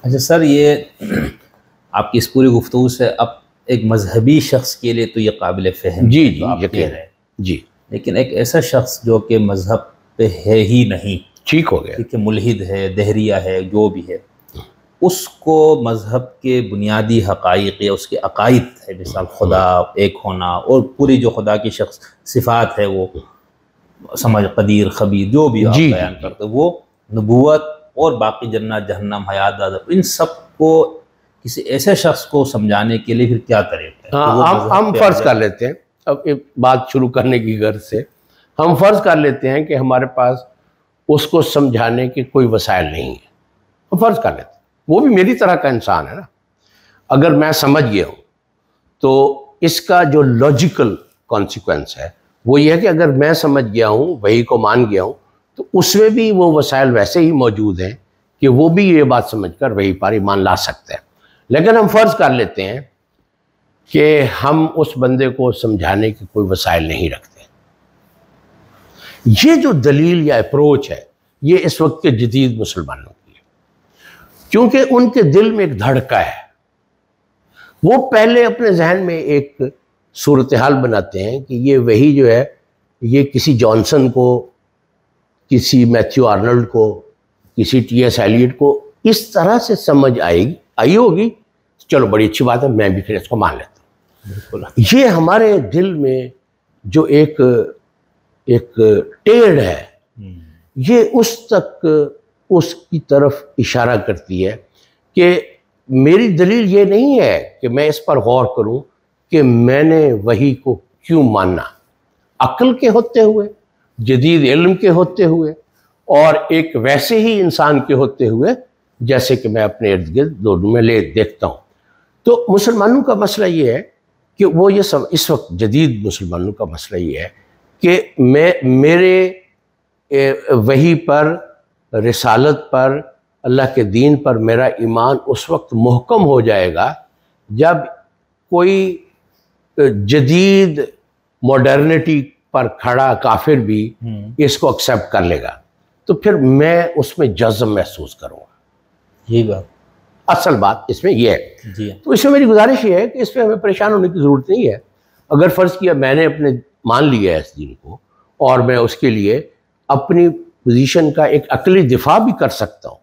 اچھا سر، یہ آپ کی اس پوری گفتگو سے اب ایک مذہبی شخص کے لیے تو یہ قابل فہم جی جو آپ کہہ رہے ہیں، جی، لیکن ایک ایسا شخص جو کہ مذہب پہ ہے ہی نہیں، ٹھیک ہو گیا، ٹھیک ہے، ملحد ہے، دہریہ ہے، جو بھی ہے، اس کو مذہب کے بنیادی حقائق یا اس کے عقائد ہے، مثال خدا ایک ہونا اور پوری جو خدا کی شخص صفات ہے، وہ سمجھ، قدیر، خبیر، جو بھی آپ جی بیان کرتے، وہ نبوت اور باقی جنت، جہنم، حیات، عذاب، ان سب کو کسی ایسے شخص کو سمجھانے کے لیے پھر کیا طریقہ ہے کہ وہ مذہب ہم پہ آ فرض جائے؟ کر لیتے ہیں، اب ایک بات شروع کرنے کی غرض سے ہم فرض کر لیتے ہیں کہ ہمارے پاس اس کو سمجھانے کے کوئی وسائل نہیں ہیں، ہم فرض کر لیتے ہیں وہ بھی میری طرح کا انسان ہے نا۔ اگر میں سمجھ گیا ہوں تو اس کا جو لاجیکل کانسیکوینس ہے وہ یہ ہے کہ اگر میں سمجھ گیا ہوں، وحی کو مان گیا ہوں، تو اس میں بھی وہ وسائل ویسے ہی موجود ہیں کہ وہ بھی یہ بات سمجھ کر وحی پر ایمان لا سکتے ہیں۔ لیکن ہم فرض کر لیتے ہیں کہ ہم اس بندے کو سمجھانے کے کوئی وسائل نہیں رکھتے۔ یہ جو دلیل یا اپروچ ہے یہ اس وقت کے جدید مسلمانوں کی ہے، کیونکہ ان کے دل میں ایک دھڑکا ہے۔ وہ پہلے اپنے ذہن میں ایک صورتحال بناتے ہیں کہ یہ وہی جو ہے یہ کسی جانسن کو، کسی میتھیو آرنلڈ کو، کسی ٹی ایس ایلیٹ کو اس طرح سے سمجھ آئی ہوگی، چلو بڑی اچھی بات ہے، میں بھی پھر اس کو مان لیتا ہوں۔ یہ ہمارے دل میں جو ایک ٹیڑھ ہے، یہ اس کی طرف اشارہ کرتی ہے کہ میری دلیل یہ نہیں ہے کہ میں اس پر غور کروں کہ میں نے وحی کو کیوں ماننا، عقل کے ہوتے ہوئے، جدید علم کے ہوتے ہوئے، اور ایک ویسے ہی انسان کے ہوتے ہوئے جیسے کہ میں اپنے ارد گرد دونوں میں دیکھتا ہوں۔ تو مسلمانوں کا مسئلہ یہ ہے کہ وہ اس وقت جدید مسلمانوں کا مسئلہ یہ ہے کہ میرے وحی پر، رسالت پر، اللہ کے دین پر میرا ایمان اس وقت محکم ہو جائے گا جب کوئی جدید ماڈرنٹی پر کھڑا کافر بھی اس کو ایکسیپٹ کر لے گا، تو پھر میں اس میں جزم محسوس کروں گا۔ یہی بات، اصل بات اس میں یہ ہے۔ جی، تو اس میں میری گزارش یہ ہے کہ اس پہ ہمیں پریشان ہونے کی ضرورت نہیں ہے۔ اگر فرض کیا میں نے اپنے مان لیا ہے اس دین کو اور میں اس کے لیے اپنی پوزیشن کا ایک عقلی دفاع بھی کر سکتا ہوں،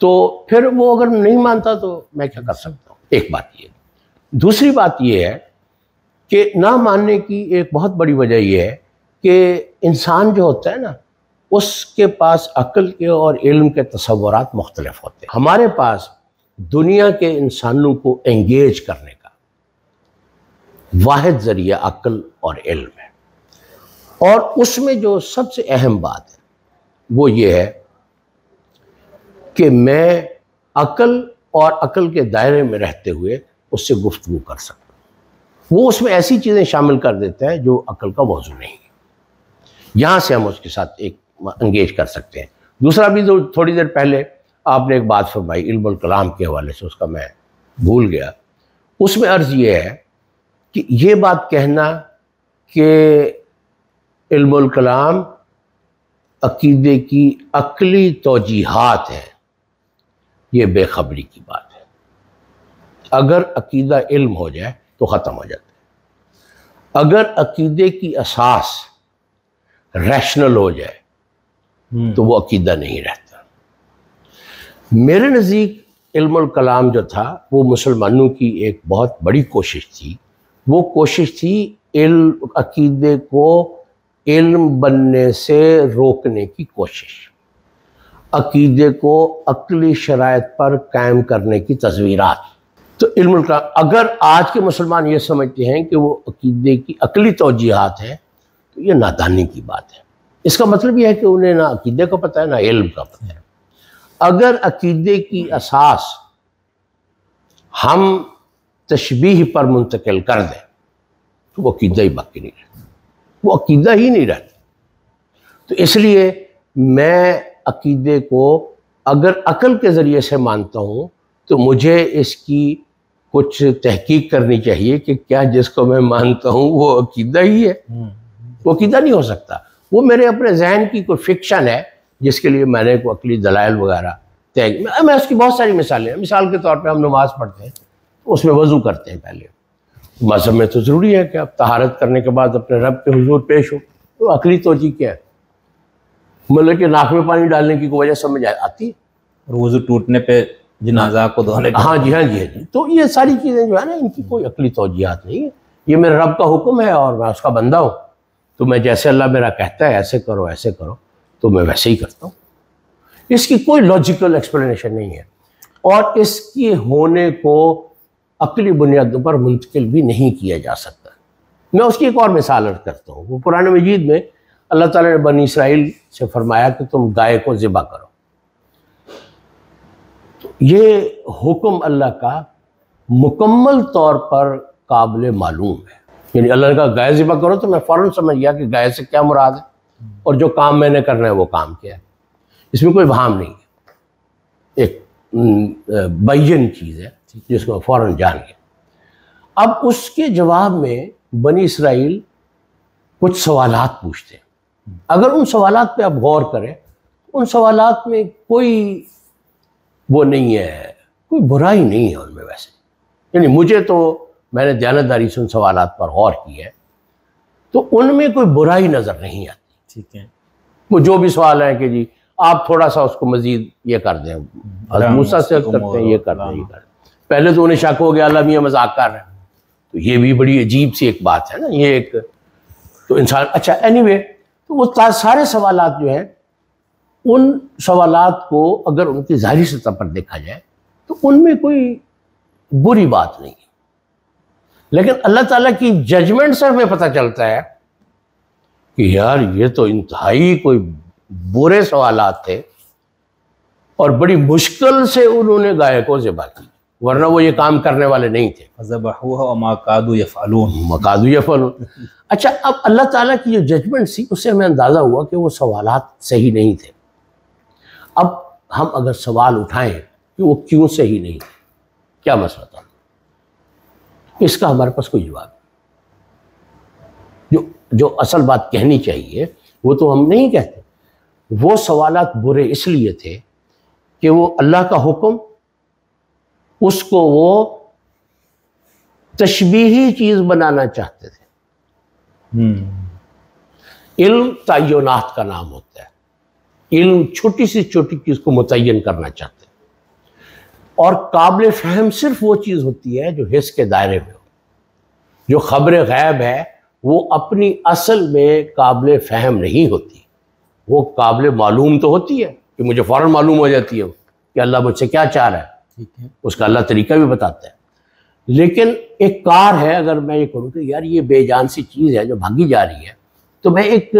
تو پھر وہ اگر نہیں مانتا تو میں کیا کر سکتا ہوں؟ ایک بات یہ۔ دوسری بات یہ ہے کہ نہ ماننے کی ایک بہت بڑی وجہ یہ ہے کہ انسان جو ہوتا ہے نا، اس کے پاس عقل کے اور علم کے تصورات مختلف ہوتے ہیں۔ ہمارے پاس دنیا کے انسانوں کو انگیج کرنے کا واحد ذریعہ عقل اور علم ہے، اور اس میں جو سب سے اہم بات ہے وہ یہ ہے کہ میں عقل اور عقل کے دائرے میں رہتے ہوئے اس سے گفتگو کر سکتا ہوں۔ وہ اس میں ایسی چیزیں شامل کر دیتا ہے جو عقل کا موضوع نہیں ہے، یہاں سے ہم اس کے ساتھ ایک انگیج کر سکتے ہیں۔ دوسرا بھی تھوڑی دیر پہلے آپ نے ایک بات فرمائی علم الکلام کے حوالے سے، اس کا میں بھول گیا۔ اس میں عرض یہ ہے کہ یہ بات کہنا کہ علم الکلام عقیدے کی عقلی توجیحات ہیں، یہ بے خبری کی بات ہے۔ اگر عقیدہ علم ہو جائے تو ختم ہو جاتا ہے۔ اگر عقیدے کی اساس ریشنل ہو جائے تو وہ عقیدہ نہیں رہتا۔ میرے نزدیک علم الکلام جو تھا وہ مسلمانوں کی ایک بہت بڑی کوشش تھی۔ وہ کوشش تھی عقیدے کو علم بننے سے روکنے کی کوشش، عقیدے کو عقلی شرائط پر قائم کرنے کی تصویرات۔ تو علم الکلام، اگر آج کے مسلمان یہ سمجھتے ہیں کہ وہ عقیدے کی عقلی توجیحات ہیں تو یہ نادانی کی بات ہے۔ اس کا مطلب یہ ہے کہ انہیں نہ عقیدے کا پتہ ہے نہ علم کا پتہ ہے۔ اگر عقیدے کی اساس ہم تشبیہ پر منتقل کر دیں تو وہ عقیدہ ہی باقی نہیں رہتا، وہ عقیدہ ہی نہیں رہتا۔ تو اس لیے میں عقیدے کو اگر عقل کے ذریعے سے مانتا ہوں تو مجھے اس کی کچھ تحقیق کرنی چاہیے کہ کیا جس کو میں مانتا ہوں وہ عقیدہ ہی ہے۔ وہ عقیدہ نہیں ہو سکتا، وہ میرے اپنے ذہن کی کوئی فکشن ہے جس کے لیے میں نے کوئی عقلی دلائل وغیرہ طے. میں اس کی بہت ساری مثالیں ہیں. مثال کے طور پہ ہم نماز پڑھتے ہیں تو اس میں وضو کرتے ہیں پہلے. مذہب میں تو ضروری ہے کہ آپ طہارت کرنے کے بعد اپنے رب کے حضور پیش ہو. تو عقلی توجہ کیا ہے؟ مطلب کہ ناک میں پانی ڈالنے کی کوئی وجہ سمجھ آتی ہے. اور وضو ٹوٹنے پہ جنازہ کو دھونے کا. ہاں جی ہاں جی ہاں جی. تو یہ ساری چیزیں جو ہے نا ان کی کوئی عقلی توجیہات نہیں ہے. یہ میرے رب کا حکم ہے اور میں اس کا بندہ ہوں. تو میں جیسے اللہ میرا کہتا ہے ایسے کرو ایسے کرو تو میں ویسے ہی کرتا ہوں. اس کی کوئی لاجیکل ایکسپلینیشن نہیں ہے اور اس کے ہونے کو عقلی بنیادوں پر منتقل بھی نہیں کیا جا سکتا. میں اس کی ایک اور مثال عرض کرتا ہوں. وہ قرآن مجید میں اللہ تعالیٰ نے بنی اسرائیل سے فرمایا کہ تم گائے کو ذبح کرو. یہ حکم اللہ کا مکمل طور پر قابل معلوم ہے. یعنی اللہ نے کہا گائے ذبح کرو تو میں فوراً سمجھ گیا کہ گائے سے کیا مراد ہے اور جو کام میں نے کرنا ہے وہ کام کیا ہے. اس میں کوئی وہم نہیں ہے. ایک بین چیز ہے جس کو فوراً جان گیا. اب اس کے جواب میں بنی اسرائیل کچھ سوالات پوچھتے ہیں. اگر ان سوالات پہ آپ غور کریں ان سوالات میں کوئی وہ نہیں ہے, کوئی برائی نہیں ہے ان میں ویسے. یعنی مجھے تو میں نے دیانتداری سے ان سوالات پر غور کیا ہے تو ان میں کوئی برائی نظر نہیں آتی. ٹھیک ہے. وہ جو بھی سوال ہے کہ جی آپ تھوڑا سا اس کو مزید یہ کر دیں, حضرت موسیٰ سے کرتے ہیں یہ کرتے ہیں یہ کرتے ہیں. پہلے تو انہیں شک ہو گیا اللہ میاں مذاق کر رہے ہیں. تو یہ بھی بڑی عجیب سی ایک بات ہے نا. یہ ایک تو انسان اچھا اینی وے تو وہ سارے سوالات جو ہیں ان سوالات کو اگر ان کی ظاہری سطح پر دیکھا جائے تو ان میں کوئی بری بات نہیں ہے. لیکن اللہ تعالیٰ کی ججمنٹ سے ہمیں پتہ چلتا ہے کہ یار یہ تو انتہائی کوئی برے سوالات تھے اور بڑی مشکل سے انہوں نے گائے کو ذبح کی, ورنہ وہ یہ کام کرنے والے نہیں تھے. فَذَبَحُوهَا وَمَا كَادُوا يَفْعَلُونَ. اچھا اب اللہ تعالیٰ کی جو ججمنٹ تھی اس سے ہمیں اندازہ ہوا کہ وہ سوالات صحیح نہیں تھے. اب ہم اگر سوال اٹھائیں کہ وہ کیوں صحیح نہیں تھے, کیا مسئلہ تھا, اس کا ہمارے پاس کوئی جواب نہیں. جو اصل بات کہنی چاہیے وہ تو ہم نہیں کہتے. وہ سوالات برے اس لیے تھے کہ وہ اللہ کا حکم اس کو وہ تشبیہی چیز بنانا چاہتے تھے. علم تعینات کا نام ہوتا ہے. علم چھوٹی سے چھوٹی چیز کو متعین کرنا چاہتے ہیں اور قابل فہم صرف وہ چیز ہوتی ہے جو حس کے دائرے میں ہو. جو خبر غیب ہے وہ اپنی اصل میں قابل فہم نہیں ہوتی. وہ قابل معلوم تو ہوتی ہے کہ مجھے فوراً معلوم ہو جاتی ہے کہ اللہ مجھ سے کیا چاہ رہا ہے, اس کا اللہ طریقہ بھی بتاتا ہے. لیکن ایک کار ہے, اگر میں یہ کروں کہ یار یہ بے جان سی چیز ہے جو بھاگی جا رہی ہے تو میں ایک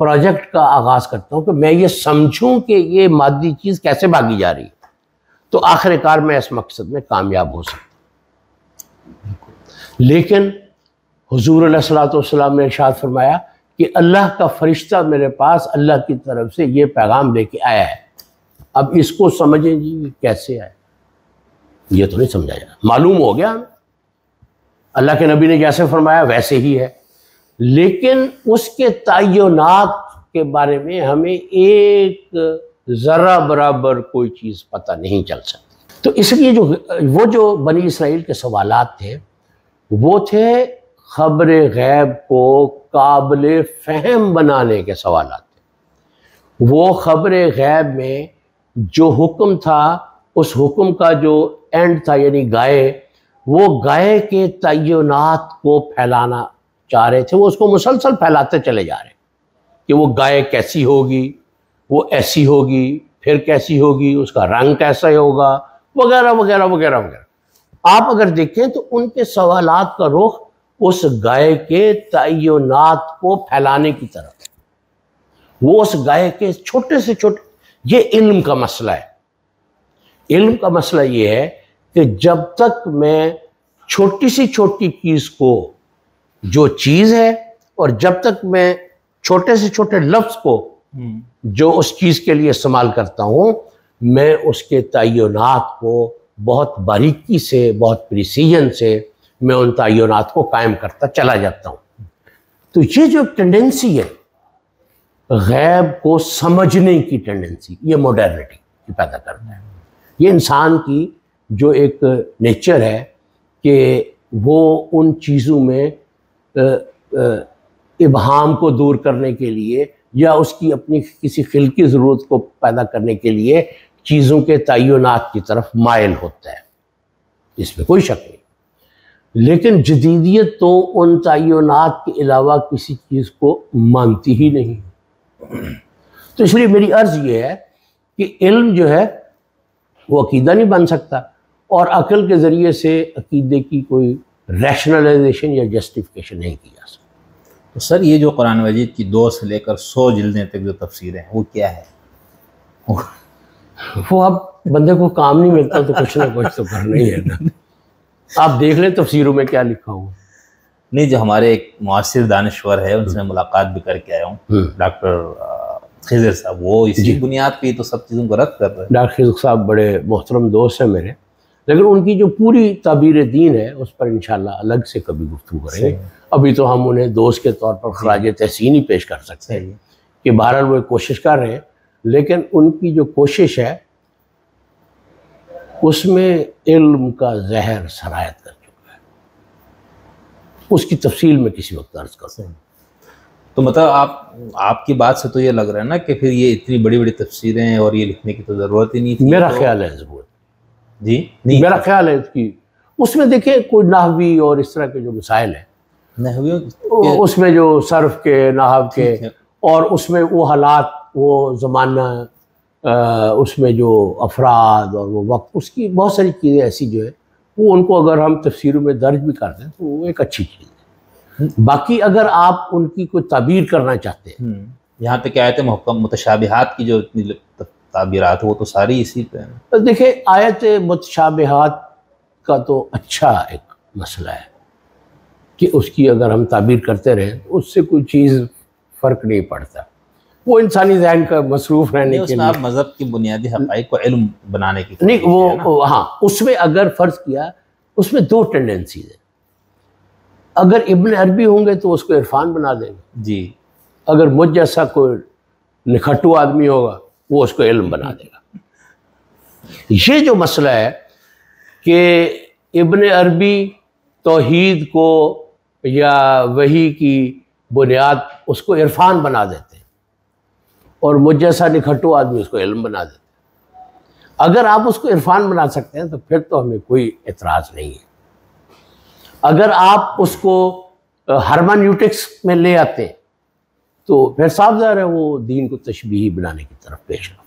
پروجیکٹ کا آغاز کرتا ہوں کہ میں یہ سمجھوں کہ یہ مادی چیز کیسے بھاگی جا رہی ہے, تو آخر کار میں اس مقصد میں کامیاب ہو سکتا ہوں. لیکن حضور علیہ الصلوۃ والسلام نے ارشاد فرمایا کہ اللہ کا فرشتہ میرے پاس اللہ کی طرف سے یہ پیغام لے کے آیا ہے. اب اس کو سمجھیں جی کیسے آیا, یہ تو نہیں سمجھا جائے. معلوم ہو گیا ہمیں اللہ کے نبی نے جیسے فرمایا ویسے ہی ہے, لیکن اس کے تعینات کے بارے میں ہمیں ایک ذرہ برابر کوئی چیز پتہ نہیں چل سکتی. تو اس لیے جو بنی اسرائیل کے سوالات تھے وہ تھے خبر غیب کو قابل فہم بنانے کے سوالات تھے. وہ خبر غیب میں جو حکم تھا اس حکم کا جو اینڈ تھا یعنی گائے, وہ گائے کے تعینات کو پھیلانا چاہ رہے تھے. وہ اس کو مسلسل پھیلاتے چلے جا رہے کہ وہ گائے کیسی ہوگی, وہ ایسی ہوگی, پھر کیسی ہوگی, اس کا رنگ کیسا ہوگا, وغیرہ وغیرہ وغیرہ وغیرہ. آپ اگر دیکھیں تو ان کے سوالات کا رخ اس گائے کے تعینات کو پھیلانے کی طرف ہے. وہ اس گائے کے چھوٹے سے چھوٹے, یہ علم کا مسئلہ ہے. علم کا مسئلہ یہ ہے کہ جب تک میں چھوٹی سی چھوٹی چیز کو جو چیز ہے اور جب تک میں چھوٹے سے چھوٹے لفظ کو جو اس چیز کے لیے استعمال کرتا ہوں میں اس کے تعینات کو بہت باریکی سے بہت پریسیجن سے میں ان تعینات کو قائم کرتا چلا جاتا ہوں. تو یہ جو ٹینڈنسی ہے غیب کو سمجھنے کی ٹینڈنسی, یہ ماڈرنٹی, پیدا کرتا ہے. یہ انسان کی جو ایک نیچر ہے کہ وہ ان چیزوں میں ابہام کو دور کرنے کے لیے یا اس کی اپنی کسی خلقی ضرورت کو پیدا کرنے کے لیے چیزوں کے تعینات کی طرف مائل ہوتا ہے، اس میں کوئی شک نہیں. لیکن جدیدیت تو ان تعینات کے علاوہ کسی چیز کو مانتی ہی نہیں. تو اس لیے میری عرض یہ ہے کہ علم جو ہے وہ عقیدہ نہیں بن سکتا، اور عقل کے ذریعے سے عقیدے کی کوئی ریشنلائزیشن یا جسٹیفیکیشن نہیں کی جا سکتی. تو سر یہ جو قرآن مجید کی 2 سے لے کر 100 جلدیں تک جو تفسیریں ہیں وہ کیا ہے؟ وہ اب بندے کو کام نہیں ملتا تو کچھ نہ کچھ تو کرنا ہی ہے نا. آپ دیکھ لیں تفسیروں میں کیا لکھا ہوا. نہیں، جو ہمارے ایک معاصر دانشور ہے ان سے ملاقات بھی کر کے آیا ہوں، ڈاکٹر خضر صاحب، وہ اسی بنیاد پہ تو سب چیزوں کو رد کر رہے ہیں. ڈاکٹر خضر صاحب بڑے محترم دوست ہیں میرے، لیکن ان کی جو پوری تعبیر دین ہے اس پر انشاءاللہ الگ سے کبھی گفتگو کریں گے. ابھی تو ہم انہیں دوست کے طور پر خراج تحسین ہی پیش کر سکتے ہیں کہ بہرحال وہ کوشش کر رہے ہیں، لیکن ان کی جو کوشش ہے اس میں علم کا زہر سرایت کر چکا ہے. اس کی تفصیل میں کسی وقت عرض کرتا ہوں. تو مطلب آپ کی بات سے تو یہ لگ رہا ہے نا کہ پھر یہ اتنی بڑی بڑی تفسیریں اور یہ لکھنے کی تو ضرورت ہی نہیں تھی. میرا خیال ہے ضرورت، جی نہیں، میرا خیال ہے کہ اس میں دیکھیں کوئی نحوی اور اس طرح کے جو مسائل ہیں، اس میں جو صرف کے، نحو کے، اور اس میں وہ حالات، وہ زمانہ، اس میں جو افراد اور وہ وقت، اس کی بہت ساری چیزیں ایسی جو ہے وہ ان کو اگر ہم تفسیروں میں درج بھی کر دیں تو وہ ایک اچھی چیز ہے. باقی اگر آپ ان کی کوئی تعبیر کرنا چاہتے ہیں، یہاں تک کہ آیت محکم متشابہات کی جو تعبیرات وہ تو ساری اسی پہ ہیں. دیکھیں آیت متشابہات کا تو اچھا ایک مسئلہ ہے کہ اس کی اگر ہم تعبیر کرتے رہیں اس سے کوئی چیز فرق نہیں پڑتا. وہ انسانی ذہن کا مصروف رہنے کے لیے آپ مذہب کی بنیادی حقائق کو علم بنانے کی نہیں، وہ ہاں اس میں اگر فرض کیا، اس میں 2 ٹینڈنسیز ہیں. اگر ابن عربی ہوں گے تو اس کو عرفان بنا دیں گے جی، اگر مجھ جیسا کوئی نکھٹو آدمی ہوگا وہ اس کو علم بنا دے گا. یہ جو مسئلہ ہے کہ ابن عربی توحید کو یا وحی کی بنیاد اس کو عرفان بنا دیتے ہیں اور مجھ جیسا نکھٹو آدمی اس کو علم بنا دیتے ہیں. اگر آپ اس کو عرفان بنا سکتے ہیں تو پھر تو ہمیں کوئی اعتراض نہیں ہے. اگر آپ اس کو ہرمنیوٹکس میں لے آتے ہیں تو پھر صاف ظاہر ہے وہ دین کو تشبیہی بنانے کی طرف پیش کرتے ہیں.